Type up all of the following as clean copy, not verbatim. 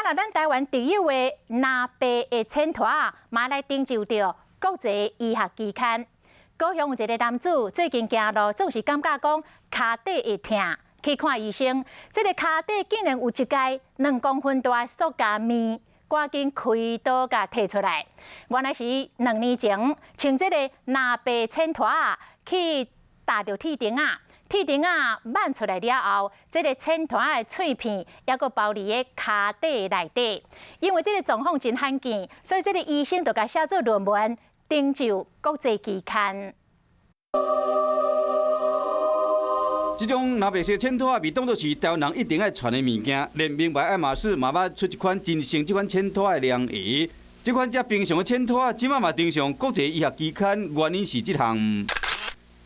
那咱台湾第一位拿白的签托啊，嘛来拯救着国际医学期刊。高雄有一个男子最近行路总是感觉讲骹底会痛，去看医生，这个骹底竟然有一块2公分大的塑胶面，赶紧开刀甲摕出来。原来是2年前穿这个拿白签托啊，去打着铁钉啊。铁钉啊，挽出来了后，这个签团的脆片还佫包伫个骹底内底。因为这个状况真罕见，所以这个医生就甲写做论文，登就国际期刊。这种拿白色签托被当作是台湾人一定要传的物件，连名牌爱马仕嘛捌出一款真成这款签托的良鞋。这款遮平常的签托，即马嘛登上国际医学期刊，原因是这项。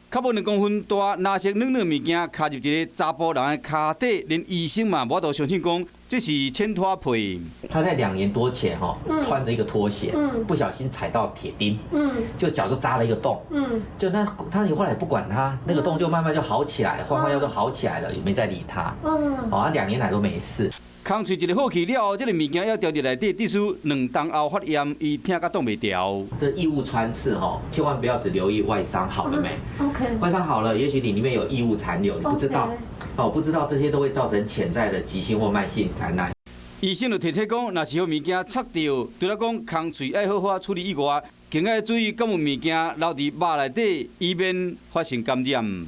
较无2公分大、蓝色软软物件，卡入一个查甫人的骹底，连医生嘛无法度相信讲这是签托皮。他在2年多前穿着一个拖鞋，不小心踩到铁钉，就脚就扎了一个洞，就他后来也不管他，那个洞就慢慢就好起来了，换药就好起来了，也没再理他。他2年来都没事。空喙一个好去了后，这个物件要调入内底，必须2冬后发炎，伊疼甲冻袂调。这异物穿刺千万不要只留意外伤好了没。OK。外伤好了，也许你里面有异物残留，你不知道。不知道这些都会造成潜在的急性或慢性感染。医生就提醒讲，若是有物件插到，除了讲空喙要好好处理以外，更要注意敢有物件留伫肉内底，以免发生感染。